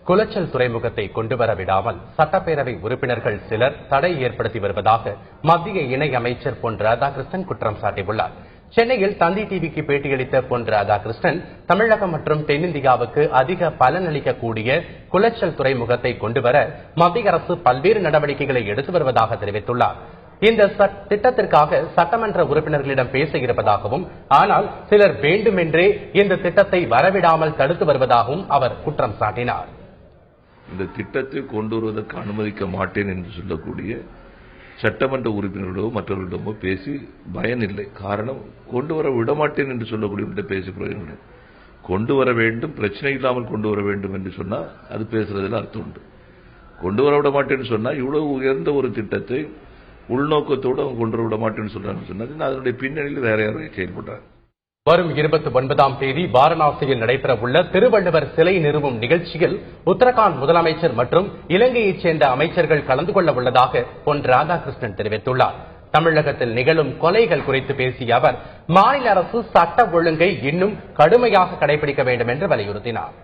குளச்சல் துறைமுகத்தை கொண்டுவர விடாமல் சட்டப்பேரவை உறுப்பினர்கள் சிலர் தடை ஏற்படுத்தி வருவதாக மத்திய இணை அமைச்சர் பொன் ராதாகிருஷ்ணன் குற்றம் சாட்டியுள்ளார். சென்னையில் தந்தி டிவிக்கு பேட்டியளித்த பொன் ராதாகிருஷ்ணன் தமிழகம் மற்றும் தென்னிந்தியாவுக்கு அதிக பலனளிக்கக்கூடிய குளச்சல் துறைமுகத்தை கொண்டுவர மத்திய அரசு பல்வேறு நடவடிக்கைகளை எடுத்து வருவதாக தெரிவித்துள்ளார். இந்த திட்டத்திற்காக சட்டமன்ற உறுப்பினர்களிடம் பேச இருப்பதாகவும், ஆனால் சிலர் வேண்டுமென்றே இந்த திட்டத்தை வரவிடாமல் தடுத்து வருவதாகவும் அவர் குற்றம் சாட்டினார். இந்த திட்டத்தை கொண்டு வருவதற்கு அனுமதிக்க மாட்டேன் என்று சொல்லக்கூடிய சட்டமன்ற உறுப்பினர்களோ மற்றவர்களிடமோ பேசி பயனில்லை. காரணம், கொண்டு வர விடமாட்டேன் என்று சொல்லக்கூடிய பேசி பிரயோஜனம். கொண்டு வர வேண்டும், பிரச்சனை இல்லாமல் கொண்டு வர வேண்டும் என்று சொன்னால் அது பேசுறதுல அர்த்தம் உண்டு. கொண்டு வர விட மாட்டேன்னு சொன்னா இவ்வளவு உயர்ந்த ஒரு திட்டத்தை உள்நோக்கத்தோடு அவங்க கொண்டு வர விட மாட்டேன்னு சொல்றாங்கன்னு சொன்னா அதனுடைய பின்னணியில் வேற யாரும் செயல்படுறாங்க. வரும் 29ஆம் தேதி வாரணாசியில் நடைபெறவுள்ள திருவள்ளுவர் சிலை நிறுவும் நிகழ்ச்சியில் உத்தரகாண்ட் முதலமைச்சர் மற்றும் இலங்கையைச் சேர்ந்த அமைச்சர்கள் கலந்து கொள்ள உள்ளதாக பொன் ராதாகிருஷ்ணன் தெரிவித்துள்ளார். தமிழகத்தில் நிகழும் கொலைகள் குறித்து பேசிய அவர், மாநில அரசு சட்ட ஒழுங்கை இன்னும் கடுமையாக கடைபிடிக்க வேண்டும் என்று வலியுறுத்தினார்.